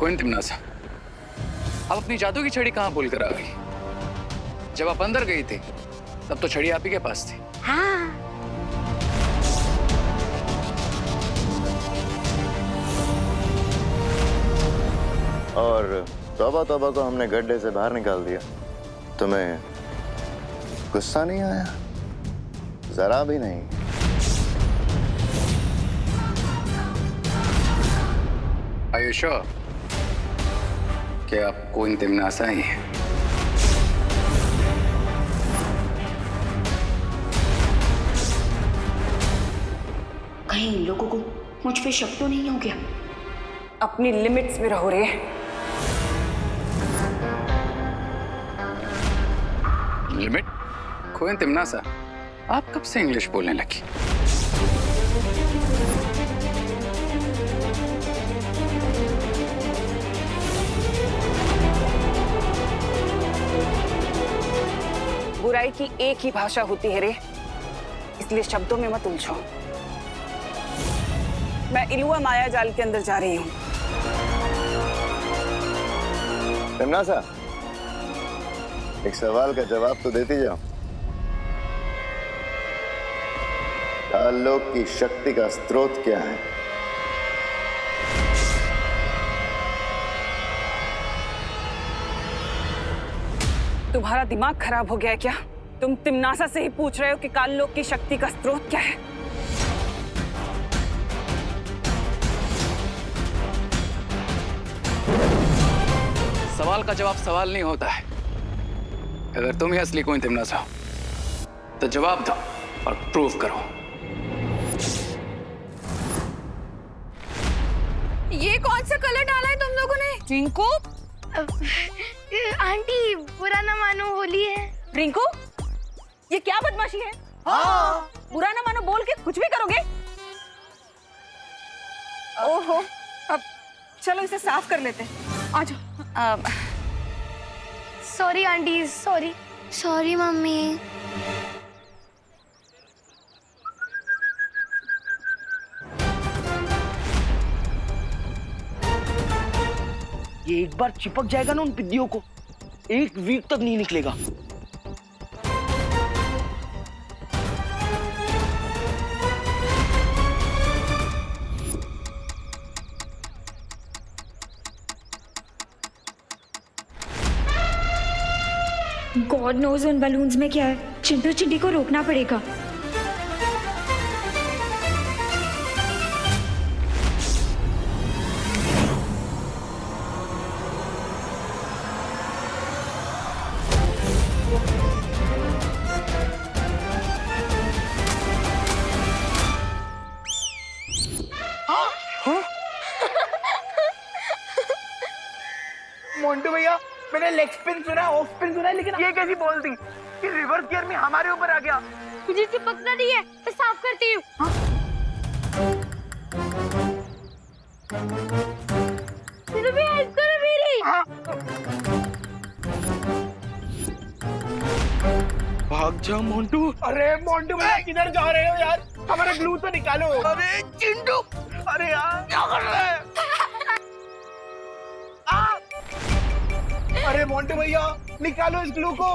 कोई तिमनासा, आप अपनी जादू की छड़ी कहाँ भूल कर आ गई? जब आप अंदर गई थी तब तो छड़ी आप ही के पास थी। हाँ। और तौबा तौबा को हमने गड्ढे से बाहर निकाल दिया। तुम्हें गुस्सा नहीं आया? जरा भी नहीं। Are you sure कि आप कोई तिमनासा ही है? कहीं इन लोगों को मुझ पे शक तो नहीं हो गया? अपनी लिमिट्स में रहो रे। लिमिट? कोई तिमनासा, आप कब से इंग्लिश बोलने लगी? बुराई की एक ही भाषा होती है रे, इसलिए शब्दों में मत उलझो। मैं इलुआ माया जाल के अंदर जा रही हूँ। तिमनासा, एक सवाल का जवाब तो देती जाओ। काललोक की शक्ति का स्रोत क्या है? तुम्हारा दिमाग खराब हो गया है क्या? तुम तिमनासा से ही पूछ रहे हो कि काललोक की शक्ति का स्रोत क्या है? सवाल का जवाब सवाल नहीं होता है। अगर तुम ही असली कोई तिमनासा हो तो जवाब दो और प्रूव करो। ये कौन सा कलर डाला है तुम लोगों ने? रिंकू, आंटी बुरा ना मानो, होली है। रिंकू, ये क्या बदमाशी है? हाँ। बुरा ना मानो बोल के कुछ भी करोगे? ओहो, अब चलो इसे साफ कर लेते हैं। आ जाओ। Sorry aunty, sorry. Sorry mummy. ये एक बार चिपक जाएगा ना उन पिद्दियों को, एक वीक तक नहीं निकलेगा। गॉड नोज उन बलून्स में क्या है। चिंटू चिंटी को रोकना पड़ेगा। मोंटू भैया, मैंने लेग स्पिन सुना, ऑफ स्पिन सुना, लेकिन ये कैसी बॉल थी कि रिवर्स गियर में हमारे ऊपर आ गया। मुझे चिपकना नहीं है, मैं साफ करती हूँ। चलो भी हेल्प करो मेरी। भाग जा मोंटू। अरे मोंटू भैया किधर जा रहे हो यार? हमारा ग्लू तो निकालो। अरे चिंटू, अरे यार क्या कर रहे हैं? अरे मोंटू भैया निकालो इस ग्लू को।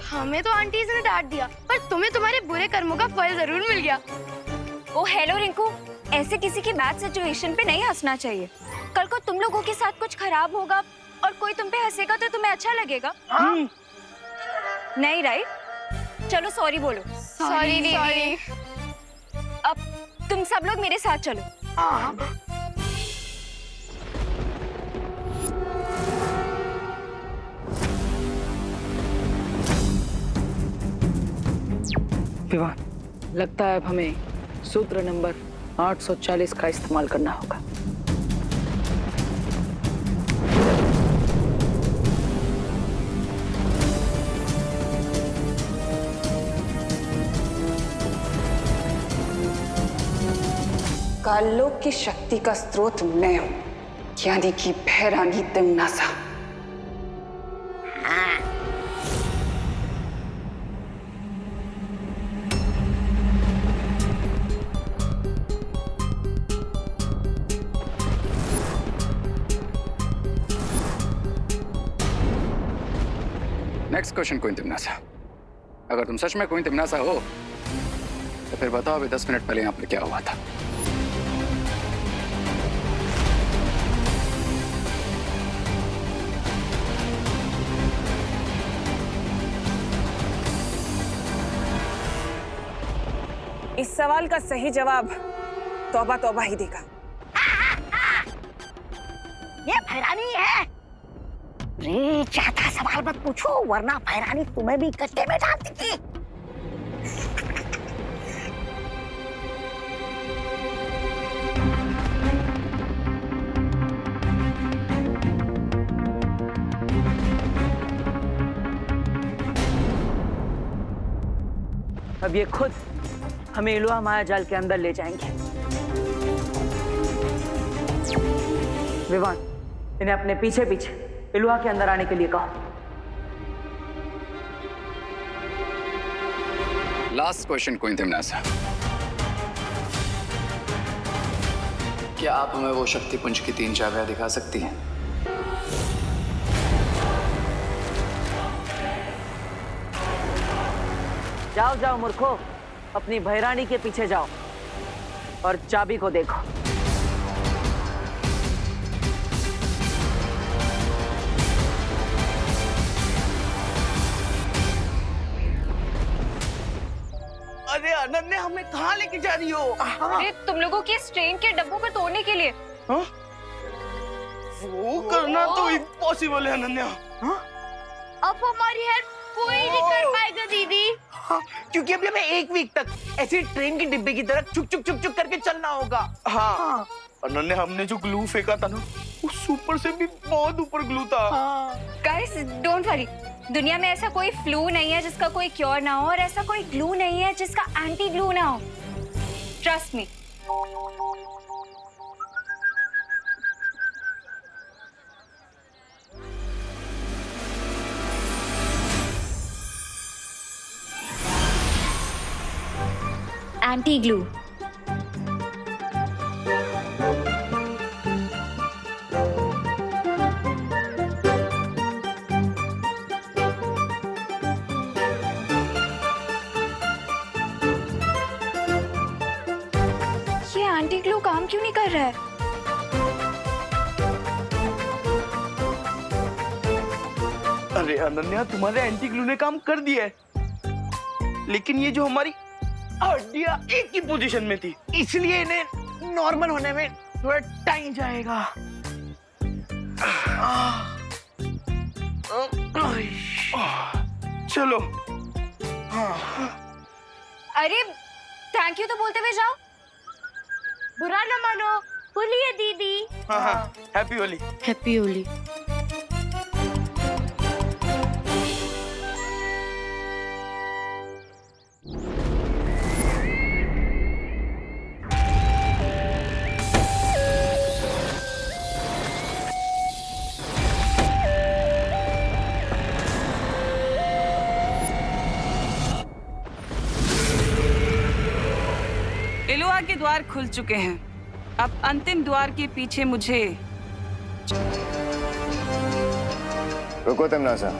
हमें तो आंटी ने डांट दिया, पर तुम्हें तुम्हारे बुरे कर्मों का फल जरूर मिल गया। ओ हेलो रिंकू, ऐसे किसी की बैड सिचुएशन पे नहीं हंसना चाहिए। कल को तुम लोगों के साथ कुछ खराब होगा और कोई तुम पे हंसेगा तो तुम्हें अच्छा लगेगा। नहीं राइट? चलो सॉरी बोलो। सॉरी दीदी। अब तुम सब लोग मेरे साथ चलो। विवाह, लगता है अब हमें सूत्र नंबर 840 का इस्तेमाल करना होगा। काललोक की शक्ति का स्रोत मैं हूं, यानी कि भैरानी तिमनासा। नेक्स्ट क्वेश्चन क्वीन तिमनासा, अगर तुम सच में क्वीन तिमनासा हो तो फिर बताओ अभी 10 मिनट पहले यहाँ पर क्या हुआ था। इस सवाल का सही जवाब तौबा तौबा ही देगा। ये भैरानी है। रे चाहता सवाल मत पूछो वरना भैरानी तुम्हें भी गड्ढे में डाल देगी। अब ये खुद हमें इलुआ माया जाल के अंदर ले जाएंगे। विवान, इन्हें अपने पीछे पीछे इलुआ के अंदर आने के लिए कहो। लास्ट क्वेश्चन क्वीन तिमनासा, क्या आप हमें वो शक्ति पुंज की 3 चाबियां दिखा सकती हैं? जाओ जाओ मूर्खो, अपनी भैरानी के पीछे जाओ और चाबी को देखो। अरे अनन्या, हमें कहाँ लेके जा रही हो? अरे तुम लोगों के इस ट्रेन के डब्बों को तोड़ने के लिए। हाँ? वो करना तो इम्पॉसिबल है अनन्या। हाँ? अब हमारी हेल्प कोई नहीं कर पाएगा दीदी। हाँ, क्योंकि अभी हमें 1 वीक तक ऐसे ट्रेन के डिब्बे की तरह चुक चुक चुक चुक करके चलना होगा। हाँ। अनन्या, हमने जो ग्लू फेंका था ना, उस ऊपर से भी बहुत ऊपर ग्लू था। गाइस डोंट वरी, दुनिया में ऐसा कोई फ्लू नहीं है जिसका कोई क्योर ना हो, और ऐसा कोई ग्लू नहीं है जिसका एंटी ग्लू ना हो। Trust me. Anti glue. ये एंटी ग्लू काम क्यों नहीं कर रहा है? अरे अनन्या, तुम्हारे एंटी ग्लू ने काम कर दिया है, लेकिन ये जो हमारी हड्डियां एक ही पोजीशन में थी, इसलिए इन्हें नॉर्मल होने में थोड़ा टाइम जाएगा। चलो। अरे थैंक यू तो बोलते हुए जाओ। बुरा न मानो, बोलिए दीदी। हाँ हाँ, हैप्पी होली। हैप्पी होली। इलुआ के द्वार खुल चुके हैं। अब अंतिम द्वार के पीछे मुझे रुको तिमनासा,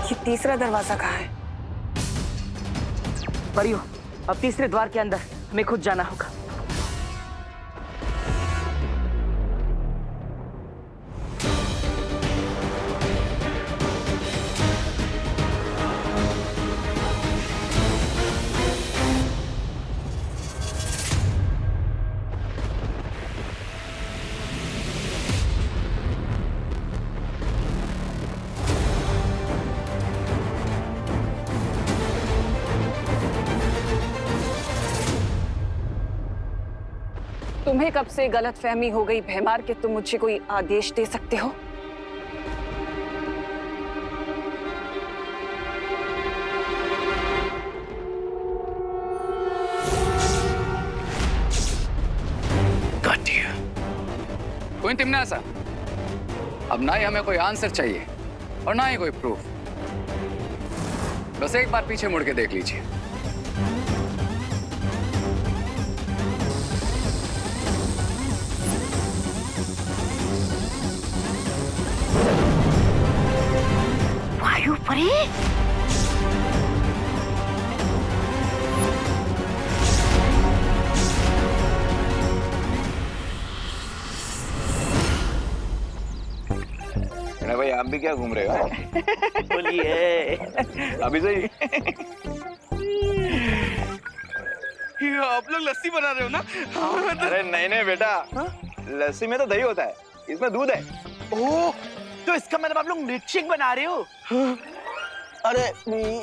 ये तीसरा दरवाजा कहाँ है? परियो, अब तीसरे द्वार के अंदर हमें खुद जाना होगा। तुम्हें कब से गलतफहमी हो गई भैमार कि तुम मुझे कोई आदेश दे सकते हो? Got you. कोई तिमनासा, अब ना ही हमें कोई आंसर चाहिए और ना ही कोई प्रूफ। बस एक बार पीछे मुड़ के देख लीजिए। वायु परी, भाई आप भी क्या घूम रहे हो? बोलिए। अभी से ही? आप लोग लस्सी बना रहे हो ना? अरे नहीं नहीं बेटा, लस्सी में तो दही होता है, इसमें दूध है। ओह, तो इसका मतलब आप लोग मिल्क शेक बना रहे हो? अरे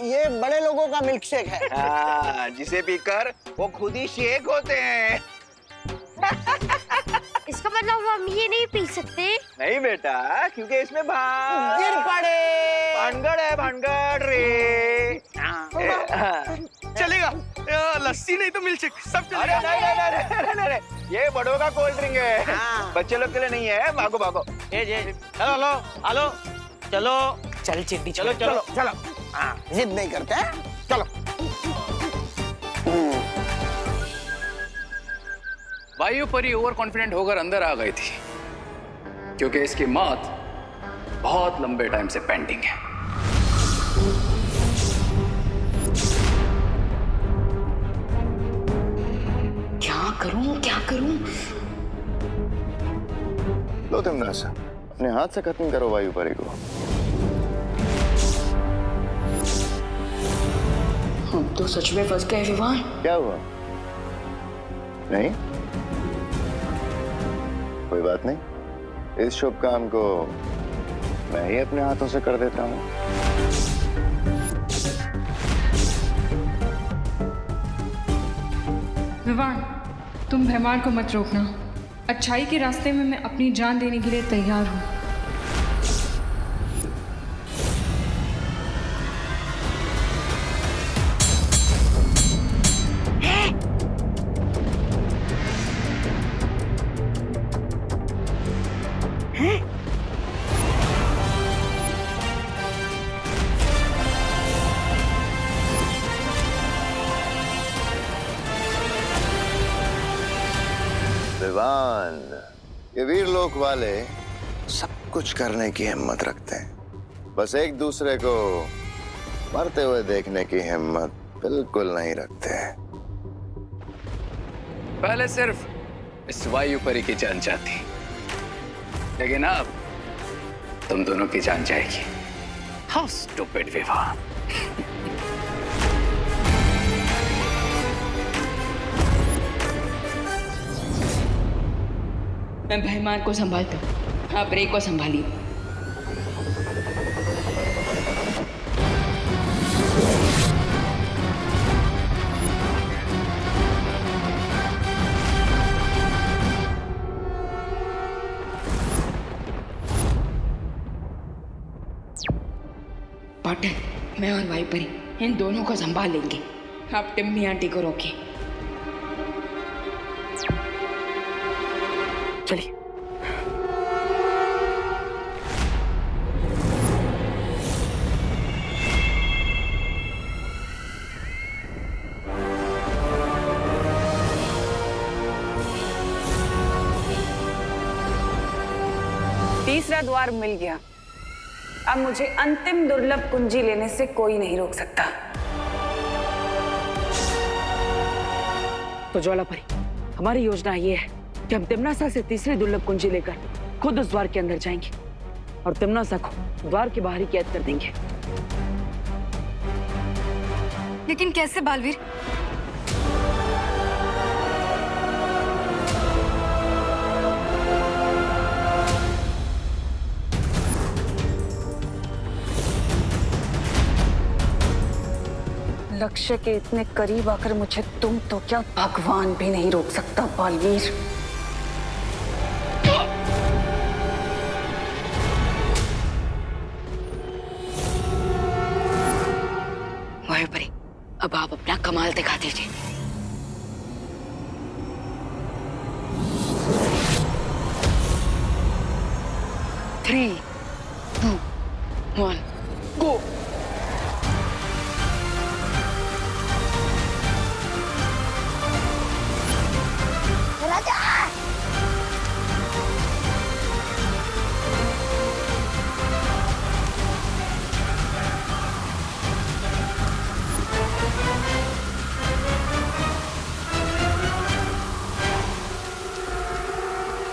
ये बड़े लोगों का मिल्क शेक है। हाँ, जिसे पीकर वो खुद ही शेक होते हैं। इसका मतलब हम ये नहीं पी सकते? नहीं बेटा, क्योंकि इसमें गिर पड़े। भानगड़ है, भानगड़ रे। चलेगा, लस्सी नहीं तो मिल्क शेक सब अरे चलेगा। नहीं, ये बड़ों का कोल्ड ड्रिंक है, बच्चे लोग के लिए नहीं है। भागो भागो। हेलो हेलो, चलो चल चिट्टी, चलो चलो चलो। हाँ, जिद नहीं करते हैं? चलो। वायु परी ओवर कॉन्फिडेंट होकर अंदर आ गई थी, क्योंकि इसकी मौत बहुत लंबे टाइम से पेंडिंग है। क्या करूं? लो तिमनासा, अपने हाथ से खत्म करो वायु परी को। हम तो सच में फंस गए विवान। क्या हुआ? नहीं, कोई बात नहीं, इस शुभ काम को मैं ही अपने हाथों से कर देता हूँ। विवान, तुम भैमार को मत रोकना। अच्छाई के रास्ते में मैं अपनी जान देने के लिए तैयार हूँ। विवान, ये वीर लोक वाले सब कुछ करने की हिम्मत रखते हैं, बस एक दूसरे को मरते हुए देखने की हिम्मत बिल्कुल नहीं रखते। पहले सिर्फ इस वायु परी की जान जाती, लेकिन अब तुम दोनों की जान जाएगी। How stupid Vivaan. मैं भैमार को संभालता हूँ, आप रे को संभालिए। पाटिल, मैं और वायु परी इन दोनों को संभाल लेंगे। आप टिम्मी आंटी को रोकिए। चलिए। तीसरा द्वार मिल गया। अब मुझे अंतिम दुर्लभ कुंजी लेने से कोई नहीं रोक सकता। तो ज्वाला परी, हमारी योजना ये है कि हम तिमनासा से तीसरी दुर्लभ कुंजी लेकर खुद उस द्वार के अंदर जाएंगे और तिमनासा को द्वार के बाहर ही कैद कर देंगे। लेकिन कैसे बालवीर? लक्ष्य के इतने करीब आकर मुझे तुम तो क्या भगवान भी नहीं रोक सकता बालवीर। वायु परी, अब आप अपना कमाल दिखा दीजिए। 3, 2, 1, go! राजा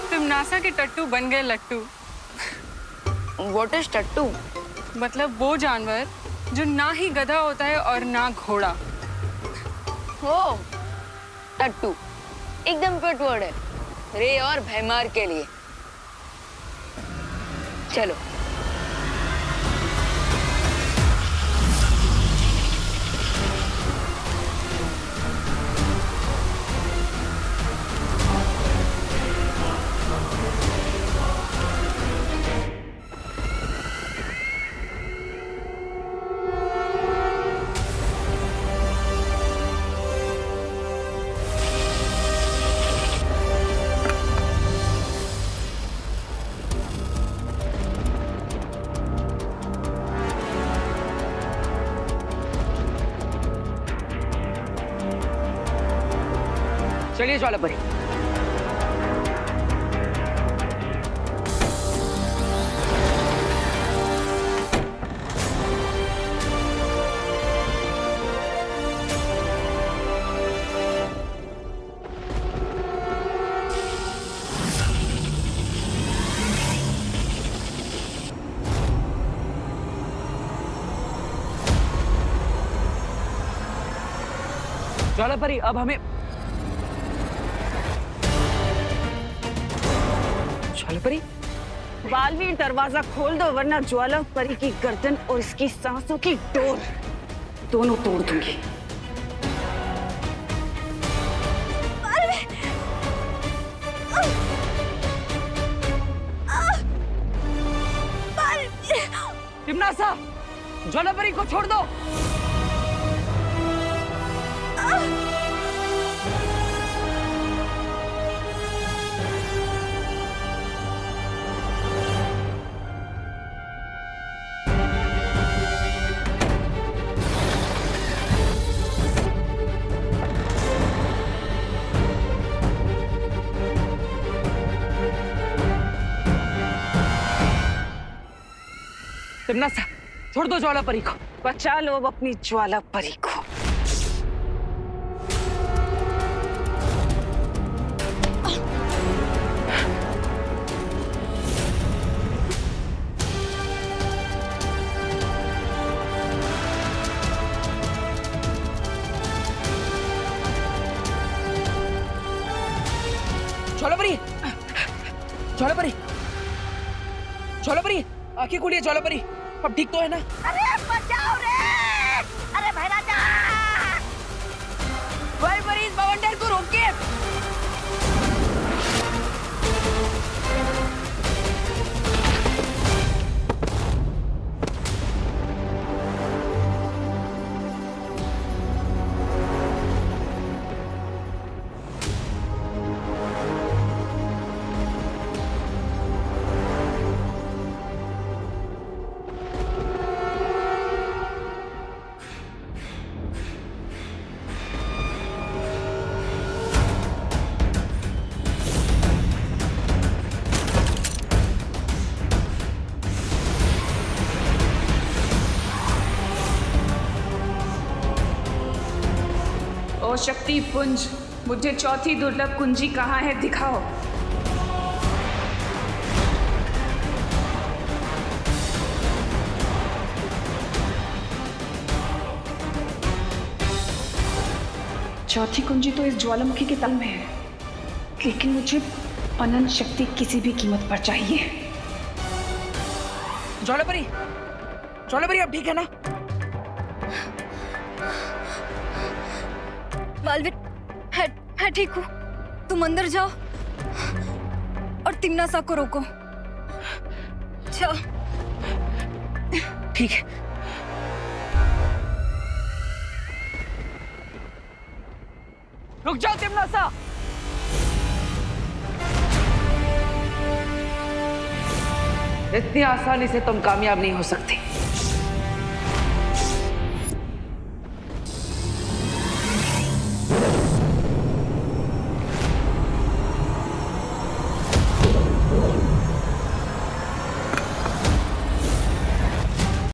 तुम नासा के टट्टू बन गए लट्टू। व्हाट इज टट्टू? मतलब वो जानवर जो ना ही गधा होता है और ना घोड़ा। हो टट्टू एकदम फिट वर्ड है रे और भैमार के लिए। चलो चलिए ज्वालापरी। ज्वालापरी अब हमें ज्वालापरी बालवीर दरवाजा खोल दो वरना ज्वाला परी की गर्दन और इसकी सांसों की डोर दोनों तोड़ दूंगी। टिमनासा ज्वालापरी को छोड़ दो। टिमनासा छोड़ दो ज्वालापरी को। बचा लो अब अपनी ज्वाला परी को। ज्वालापरी ज्वालापरी ज्वालापरी आंखें खोलिए ज्वालापरी। अब ठीक तो है ना? अरे बचाओ रे अरे भाई राजा ज्वालापरी इस बवंडर को रोकिए। ओ शक्ति पुंज, मुझे चौथी दुर्लभ कुंजी कहाँ है दिखाओ। चौथी कुंजी तो इस ज्वालामुखी के तल में है, लेकिन मुझे अनंत शक्ति किसी भी कीमत पर चाहिए। ज्वालापरी ज्वालापरी अब ठीक है ना? बालवीर मैं ठीक हूँ, तुम अंदर जाओ और तिमनासा को रोको। जाओ। ठीक है। रुक जाओ तिमनासा। इतनी आसानी से तुम कामयाब नहीं हो सकती।